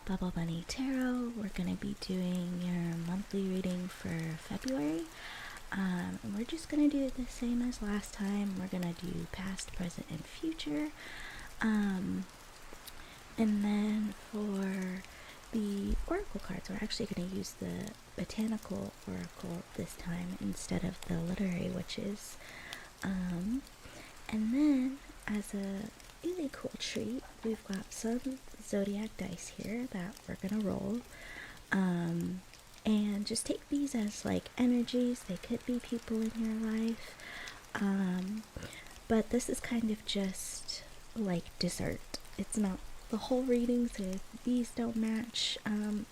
Bubble Bunny Tarot. We're going to be doing your monthly reading for February. And we're just going to do it the same as last time. We're going to do past, present, and future. And then for the oracle cards, we're actually going to use the Botanical oracle this time instead of the literary witches. And then as a really cool treat, we've got some Zodiac dice here that we're gonna roll, and just take these as like energies. They could be people in your life, but this is kind of just like dessert. It's not the whole reading, so if these don't match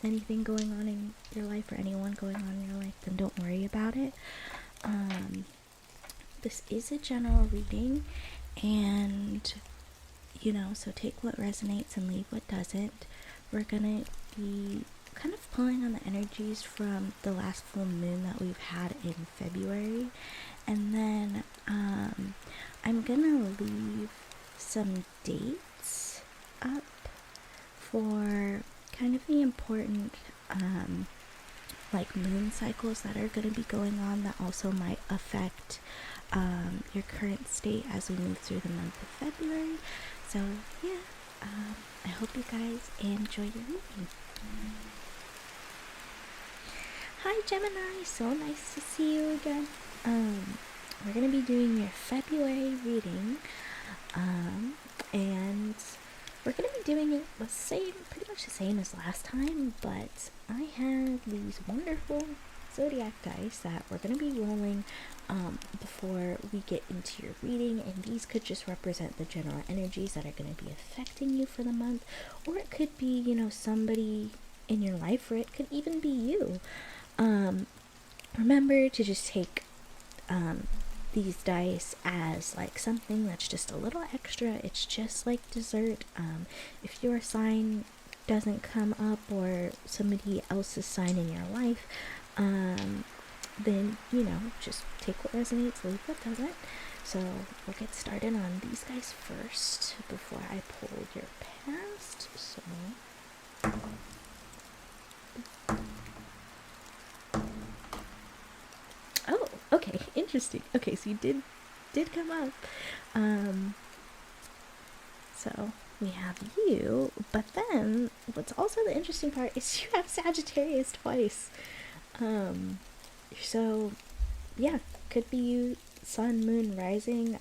anything going on in your life or anyone going on in your life, then don't worry about it. This is a general reading, and so take what resonates and leave what doesn't. We're gonna be kind of pulling on the energies from the last full moon that we've had in February, and then I'm gonna leave some dates up for kind of the important like moon cycles that are going to be going on that also might affect your current state as we move through the month of February. So yeah, I hope you guys enjoy your reading. Hi Gemini, so nice to see you again. We're going to be doing your February reading, and we're going to be doing it pretty much the same as last time, but I have these wonderful Zodiac dice that we're going to be rolling before we get into your reading, and these could just represent the general energies that are going to be affecting you for the month, or it could be, somebody in your life, or it could even be you. Remember to just take these dice as like something that's just a little extra. It's just like dessert. If your sign doesn't come up or somebody else's sign in your life, then just take what resonates, leave what doesn't. So we'll get started on these guys first before I pull your past. So oh, okay, interesting. Okay, so you did come up. So we have you, but then what's also the interesting part is you have Sagittarius twice. So yeah, could be you, sun, moon, rising.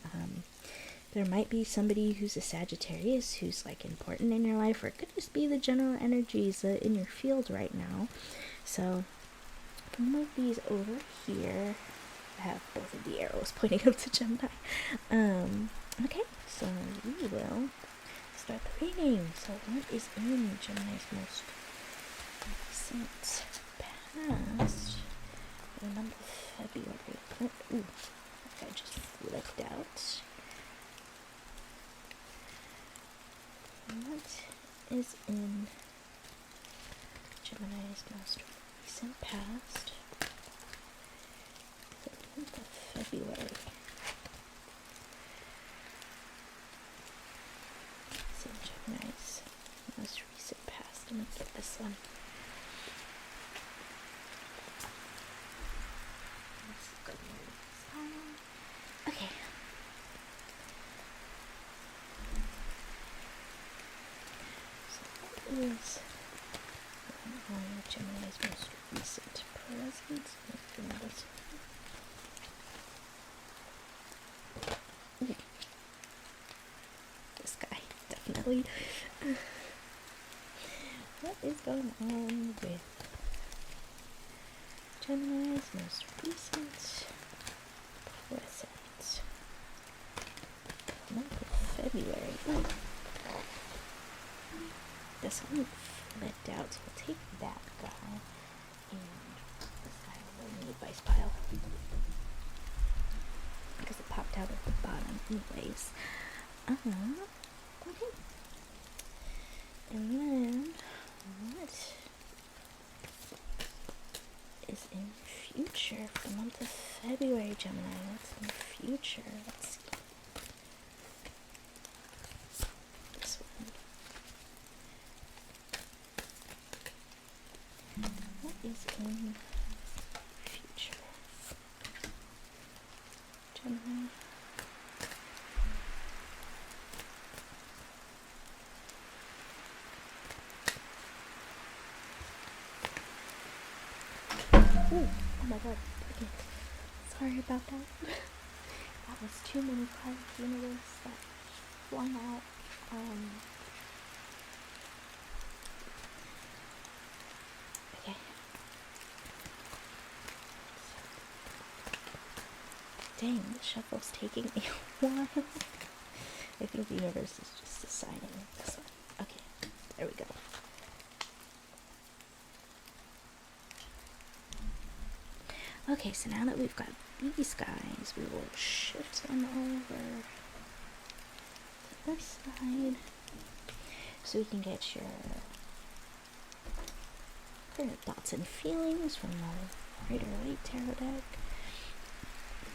There might be somebody who's a Sagittarius who's like important in your life, or it could just be the general energies in your field right now. So I'll move these over here. I have both of the arrows pointing up to Gemini. Okay, so we will start the reading. So what is in Gemini's most recent past for the month of February? Ooh, I just flipped out. What is in Gemini's most recent past for the month of February? What's in Gemini's most recent past? Let me get this one. Okay. So what is Gemini's most recent present? This guy, definitely. What is going on with Gemini's most recent present? Month of February. Ooh. This one flipped out, so we'll take that guy, and this guy will go in the advice pile because it popped out at the bottom anyways. Okay. And then what is in future for the month of February, Gemini? What's in future? Let's see. This one. Pisces in future. Gemini. Ooh, oh my god. Okay. Sorry about that. That was too many cards, universe, that flung out. Okay. Dang, the shuffle's taking me a while. I think the universe is just deciding this one. Okay, there we go. Okay, so now that we've got these guys, we will shift them over to this side so we can get your current thoughts and feelings from the Waite Tarot deck,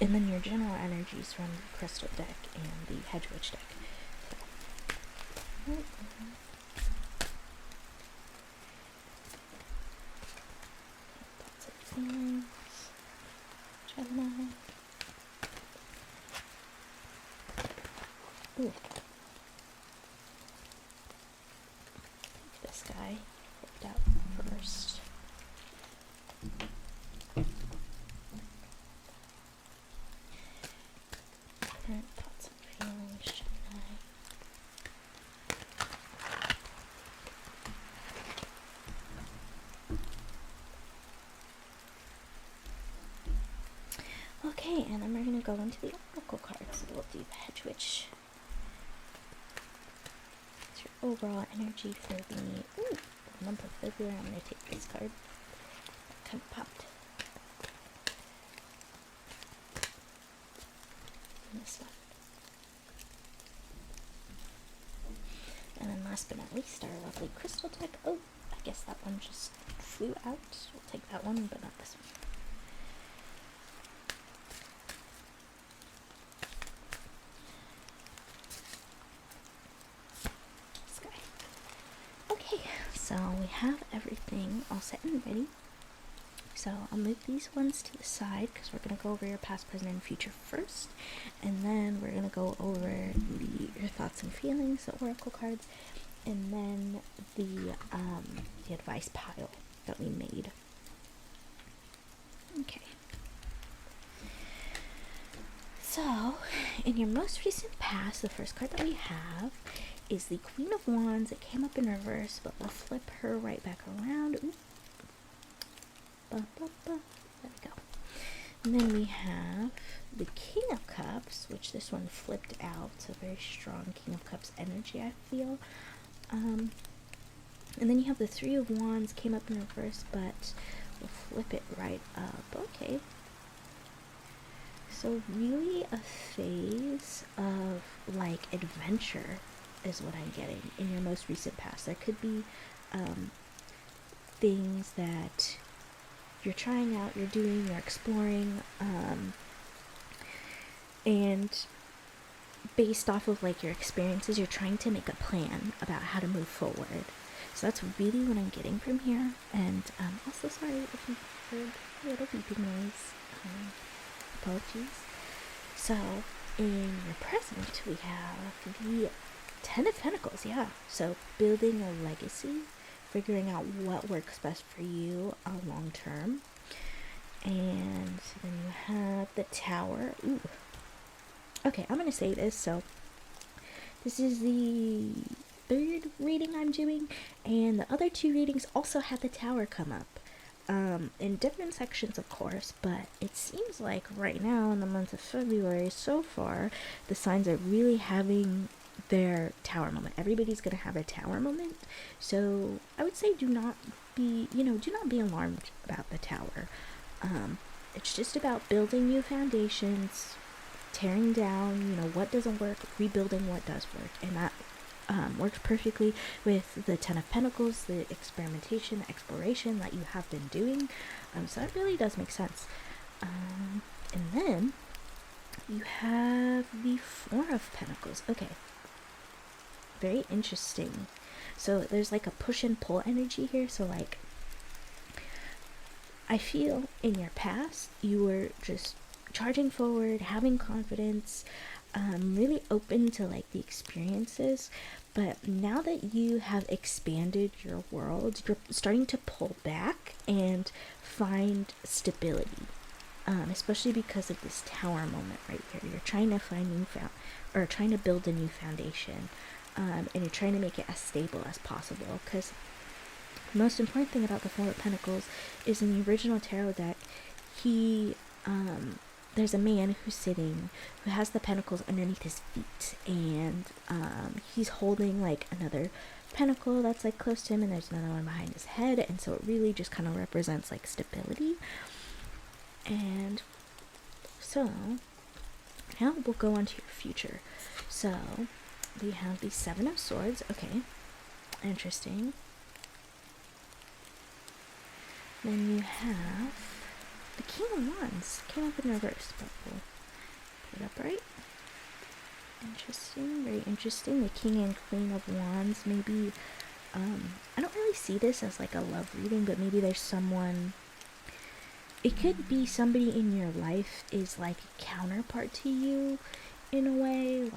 and then your general energies from the Crystal deck and the Hedge deck. Thoughts and feelings. Gemini. Ooh. This guy flipped out first. Current thoughts and feelings, Gemini. Okay, and then we're going to go into the oracle cards. So we'll do the Hedge Witch. It's your overall energy for the month of February. I'm going to take this card. That kind of popped. And this one. And then last but not least, our lovely Crystal deck. Oh, I guess that one just flew out. We'll take that one, but not this one. So we have everything all set and ready. So I'll move these ones to the side because we're going to go over your past, present, and future first. And then we're going to go over your thoughts and feelings, the oracle cards, and then the advice pile that we made. Okay. So, in your most recent past, the first card that we have is the Queen of Wands. It came up in reverse, but we'll flip her right back around. Ooh. There we go. And then we have the King of Cups, which this one flipped out. It's a very strong King of Cups energy, I feel. And then you have the Three of Wands, came up in reverse, but we'll flip it right up. Okay. So really a phase of like adventure is what I'm getting in your most recent past. There could be things that you're trying out, you're doing, you're exploring, and based off of like your experiences, you're trying to make a plan about how to move forward. So that's really what I'm getting from here. And also sorry if you heard a little beeping noise. Apologies. So in your present, we have the Ten of Pentacles, yeah. So building a legacy, figuring out what works best for you long term. And then you have the Tower. Ooh. Okay, I'm going to say this. So this is the third reading I'm doing, and the other two readings also had the Tower come up. In different sections, of course, but it seems like right now in the month of February so far, the signs are really having their Tower moment. Everybody's gonna have a Tower moment, so I would say do not be alarmed about the Tower. It's just about building new foundations, tearing down what doesn't work, rebuilding what does work, and that works perfectly with the Ten of Pentacles, the experimentation, the exploration that you have been doing. So that really does make sense. And then you have the Four of Pentacles. Okay. Very interesting. So there's like a push and pull energy here. So like I feel in your past you were just charging forward, having confidence, really open to like the experiences. But now that you have expanded your world, you're starting to pull back and find stability. Especially because of this tower moment right here. You're trying to find or trying to build a new foundation, and you're trying to make it as stable as possible. Because the most important thing about the Four of Pentacles is in the original tarot deck, he there's a man who's sitting who has the pentacles underneath his feet, and he's holding like another pentacle that's like close to him, and there's another one behind his head, and so it really just kind of represents like stability. And so now we'll go on to your future. So we have the Seven of Swords. Okay, interesting. Then you have the King of Wands. Came up in reverse, but we'll put it upright. Interesting, very interesting. The King and Queen of Wands. Maybe, I don't really see this as like a love reading, but maybe there's someone, it could be somebody in your life is like a counterpart to you in a way,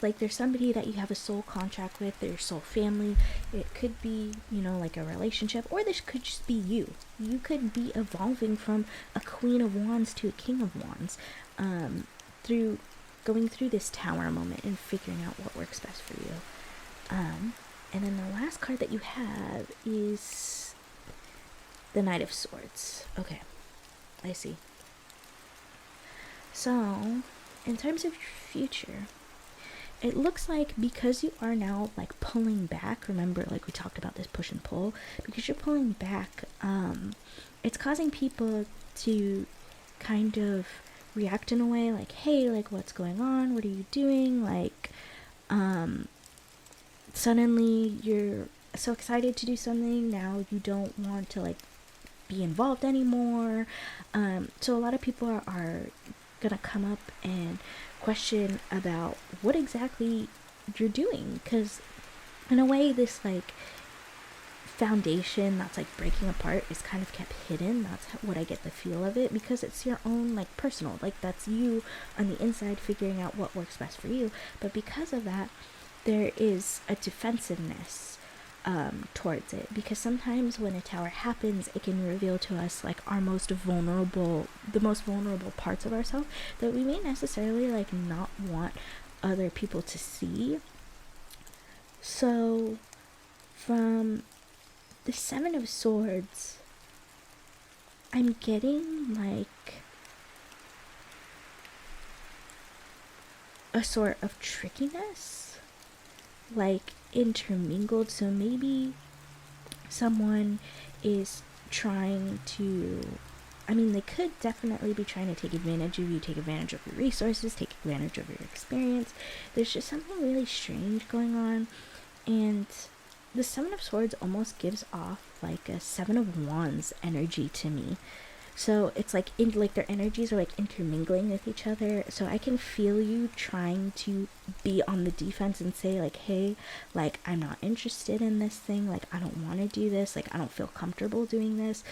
like there's somebody that you have a soul contract with, their soul family. It could be, you know, like a relationship, or this could just be you. You could be evolving from a Queen of Wands to a King of Wands, through going through this tower moment and figuring out what works best for you. And then the last card that you have is the Knight of Swords. Okay, I see. So, in terms of your future, it looks like because you are now like pulling back, remember like we talked about this push and pull, because you're pulling back, it's causing people to kind of react in a way like, hey, like what's going on? What are you doing? Like, suddenly you're so excited to do something, now you don't want to like be involved anymore. So a lot of people are gonna come up and question about what exactly you're doing, because in a way this like foundation that's like breaking apart is kind of kept hidden. That's what I get the feel of it, because it's your own like personal, like that's you on the inside figuring out what works best for you. But because of that, there is a defensiveness towards it, because sometimes when a tower happens, it can reveal to us like the most vulnerable parts of ourselves that we may necessarily like not want other people to see. So from the Seven of Swords, I'm getting like a sort of trickiness, like intermingled. So maybe someone is trying to, I mean, they could definitely be trying to take advantage of you, take advantage of your resources, take advantage of your experience. There's just something really strange going on. And the Seven of Swords almost gives off like a Seven of Wands energy to me. So it's like their energies are like intermingling with each other. So I can feel you trying to be on the defense and say like, hey, like I'm not interested in this thing, like I don't want to do this, like I don't feel comfortable doing this,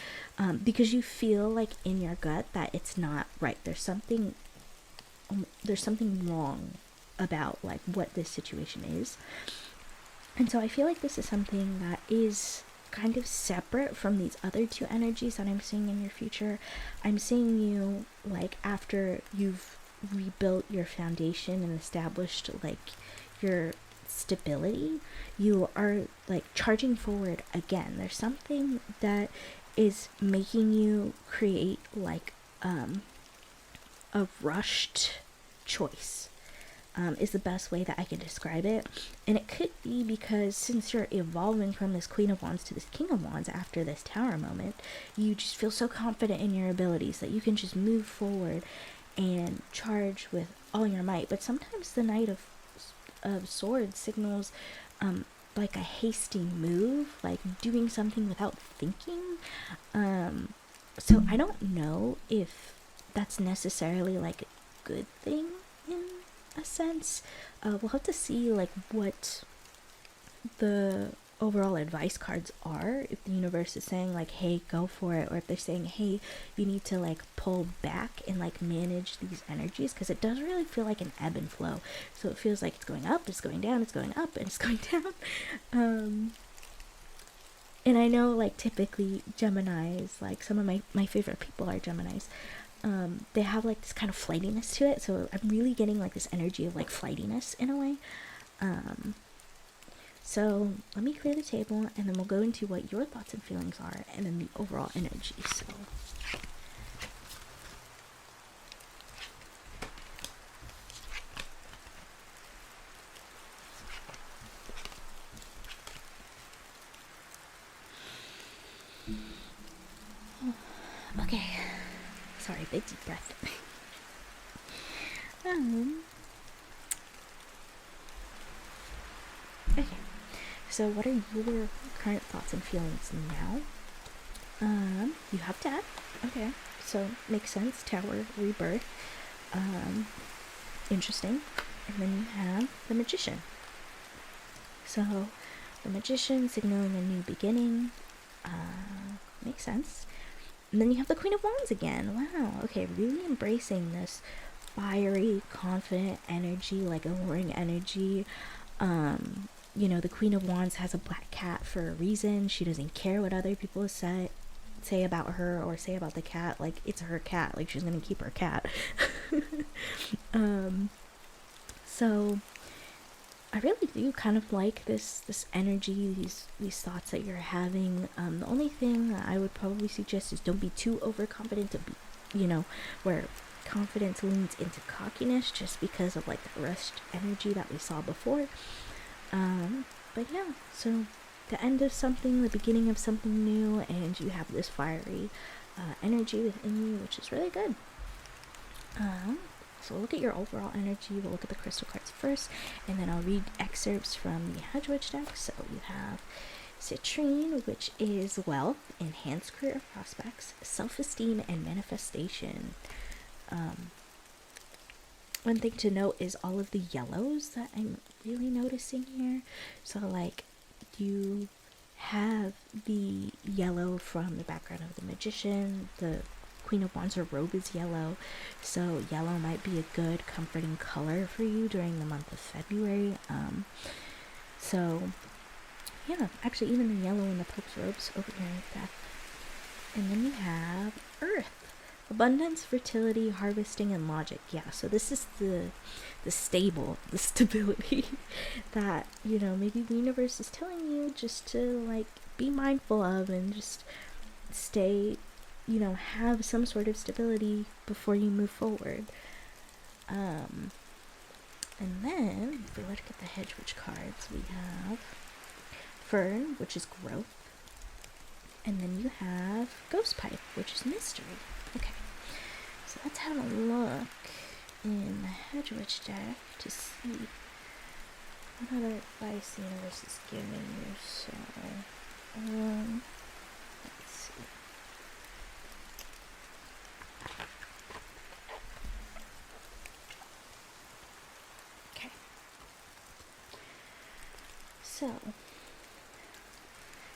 because you feel like in your gut that it's not right. There's something wrong about like what this situation is. And so I feel like this is something that is kind of separate from these other two energies that I'm seeing in your future. I'm seeing you like after you've rebuilt your foundation and established like your stability, you are like charging forward again. There's something that is making you create like a rushed choice. Is the best way that I can describe it. And it could be because since you're evolving from this Queen of Wands to this King of Wands after this tower moment, you just feel so confident in your abilities that you can just move forward and charge with all your might. But sometimes the Knight of Swords signals like a hasty move, like doing something without thinking. So I don't know if that's necessarily like a good thing in a sense. We'll have to see like what the overall advice cards are, if the universe is saying like, hey, go for it, or if they're saying, hey, you need to like pull back and like manage these energies, because it does really feel like an ebb and flow. So it feels like it's going up, it's going down, it's going up, and it's going down. And I know like typically Geminis, like some of my favorite people are Geminis, they have like this kind of flightiness to it. So I'm really getting like this energy of like flightiness in a way. So let me clear the table, and then we'll go into what your thoughts and feelings are, and then the overall energy. So okay, sorry, big deep breath. Okay, so what are your current thoughts and feelings now? You have Dad. Okay, so makes sense. Tower, rebirth. Interesting. And then you have the Magician. So the Magician signaling a new beginning. Makes sense. And then you have the Queen of Wands again. Wow. Okay, really embracing this fiery, confident energy, like alluring energy. You know, the Queen of Wands has a black cat for a reason. She doesn't care what other people say about her or say about the cat. Like, it's her cat. Like, she's gonna keep her cat. So I really do kind of like this energy, these thoughts that you're having. The only thing that I would probably suggest is don't be too overconfident to be, you know, where confidence leans into cockiness, just because of like the rushed energy that we saw before. But yeah, so the end of something, the beginning of something new, and you have this fiery energy within you, which is really good. So we'll look at your overall energy. We'll look at the crystal cards first, and then I'll read excerpts from the Hedge deck. So you have Citrine, which is wealth, enhanced career prospects, self-esteem, and manifestation. One thing to note is all of the yellows that I'm really noticing here. So like you have the yellow from the background of the Magician, the Queen of Wands, her robe is yellow, so yellow might be a good comforting color for you during the month of February. So yeah, actually even the yellow in the Pope's robes over here in Death. And then you have Earth. Abundance, fertility, harvesting, and logic. Yeah, so this is the stability that, you know, maybe the universe is telling you just to like be mindful of, and just stay, you know, have some sort of stability before you move forward. And then if we look at the Hedge cards, we have Fern, which is growth, and then you have Ghost Pipe, which is mystery. Okay, so let's have a look in the Hedge deck to see what other advice the universe is giving you. So, let's see. Okay. So,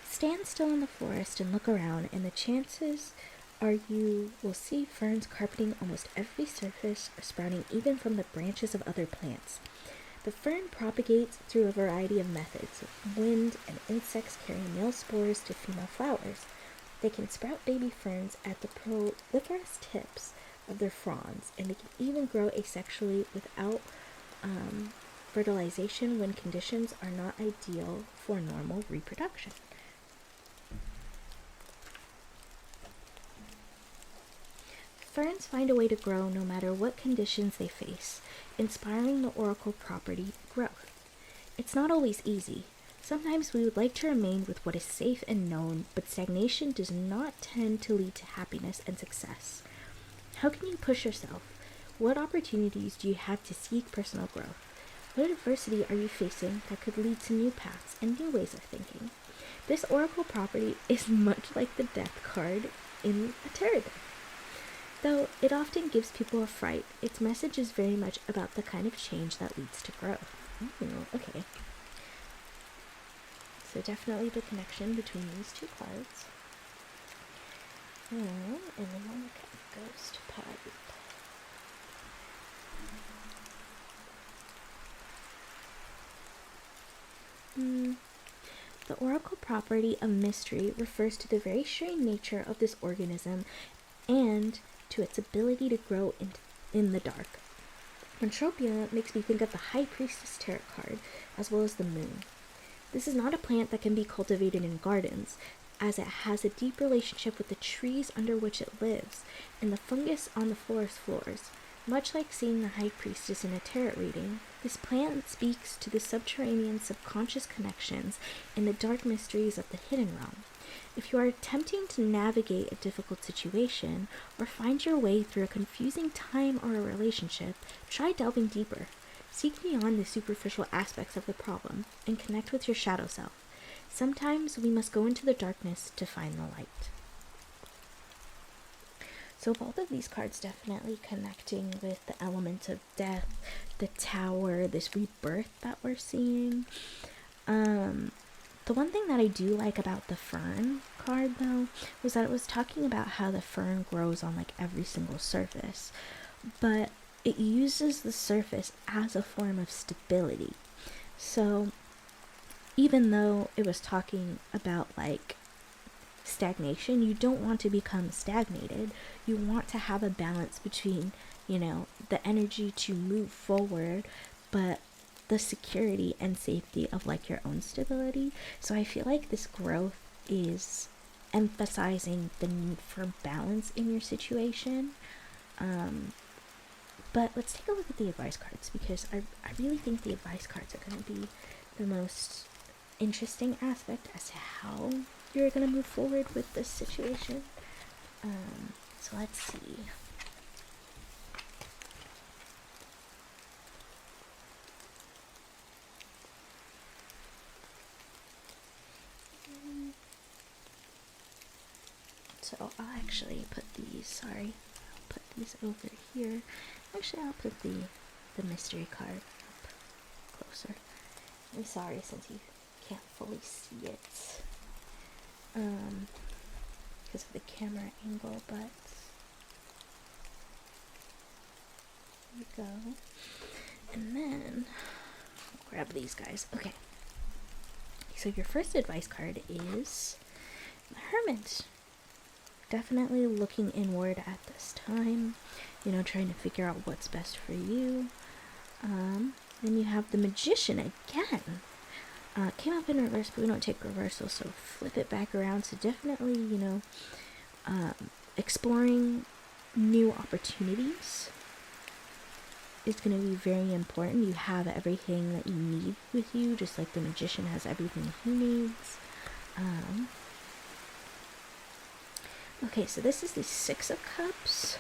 stand still in the forest and look around, and the chances are you will see ferns carpeting almost every surface, or sprouting even from the branches of other plants. The fern propagates through a variety of methods. Wind and insects carry male spores to female flowers. They can sprout baby ferns at the proliferous tips of their fronds, and they can even grow asexually without fertilization when conditions are not ideal for normal reproduction. Ferns find a way to grow no matter what conditions they face, inspiring the oracle property growth. It's not always easy. Sometimes we would like to remain with what is safe and known, but stagnation does not tend to lead to happiness and success. How can you push yourself? What opportunities do you have to seek personal growth? What adversity are you facing that could lead to new paths and new ways of thinking? This oracle property is much like the death card in a tarot deck. Though it often gives people a fright, its message is very much about the kind of change that leads to growth. Ooh, okay. So definitely the connection between these two cards. And then we'll look at Ghost Pipe. The oracle property of mystery refers to the very strange nature of this organism and to its ability to grow in the dark. Entropia makes me think of the High Priestess Tarot card, as well as the moon. This is not a plant that can be cultivated in gardens, as it has a deep relationship with the trees under which it lives, and the fungus on the forest floors. Much like seeing the High Priestess in a tarot reading, this plant speaks to the subterranean subconscious connections and the dark mysteries of the hidden realm. If you are attempting to navigate a difficult situation or find your way through a confusing time or a relationship, try delving deeper. Seek beyond the superficial aspects of the problem and connect with your shadow self. Sometimes we must go into the darkness to find the light. So both of these cards definitely connecting with the element of death, the tower, this rebirth that we're seeing. The one thing that I do like about the fern card, though, was that it was talking about how the fern grows on like every single surface, but it uses the surface as a form of stability. So even though it was talking about like stagnation, you don't want to become stagnated. You want to have a balance between, the energy to move forward, but the security and safety of like your own stability. So I feel like this growth is emphasizing the need for balance in your situation. But let's take a look at the advice cards, because I really think the advice cards are going to be the most interesting aspect as to how you're going to move forward with this situation. So let's see. So I'll actually put these, I'll put these over here. Actually, I'll put the mystery card up closer. I'm sorry since you can't fully see it because of the camera angle, but there we go. And then I'll grab these guys. Okay, so your first advice card is the Hermit. Definitely looking inward at this time, trying to figure out what's best for you. Then you have the Magician again. Came up in reverse, but we don't take reversal, so flip it back around. So definitely, exploring new opportunities is going to be very important. You have everything that you need with you, just like the Magician has everything he needs. Okay, so this is the Six of Cups.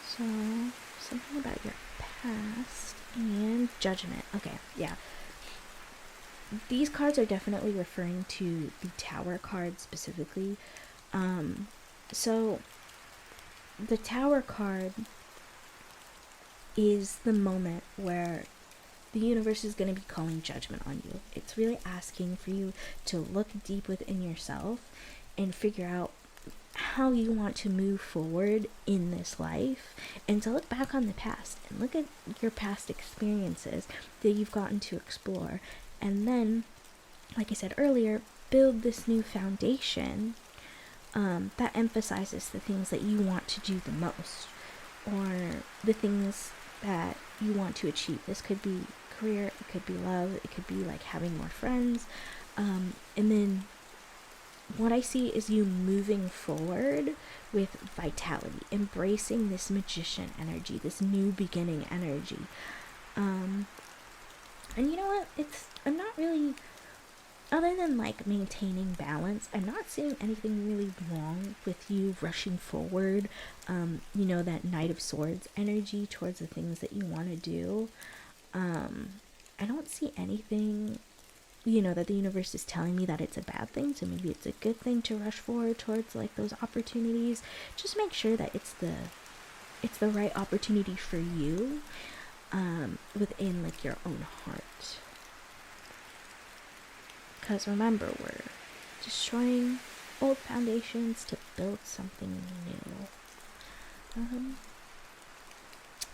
So, something about your past and Judgment. Okay, yeah. These cards are definitely referring to the Tower card specifically. So, the Tower card is the moment where the universe is going to be calling judgment on you. It's really asking for you to look deep within yourself and figure out how you want to move forward in this life, and to look back on the past and look at your past experiences that you've gotten to explore, and then, like I said earlier, build this new foundation that emphasizes the things that you want to do the most, or the things that you want to achieve. This could be career, it could be love, it could be like having more friends, and then what I see is you moving forward with vitality, embracing this Magician energy, this new beginning energy. And you know what, I'm not really, other than like maintaining balance, I'm not seeing anything really wrong with you rushing forward, that Knight of Swords energy towards the things that you want to do. I don't see anything, that the universe is telling me that it's a bad thing, so maybe it's a good thing to rush forward towards like those opportunities. Just make sure that it's the right opportunity for you, within like your own heart. Because remember, we're destroying old foundations to build something new.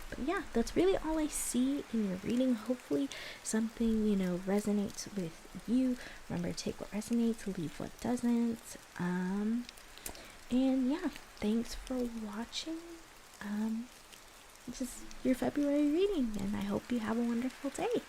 But yeah, that's really all I see in your reading. Hopefully something, resonates with you. Remember, take what resonates, leave what doesn't. And yeah, thanks for watching. This is your February reading, and I hope you have a wonderful day.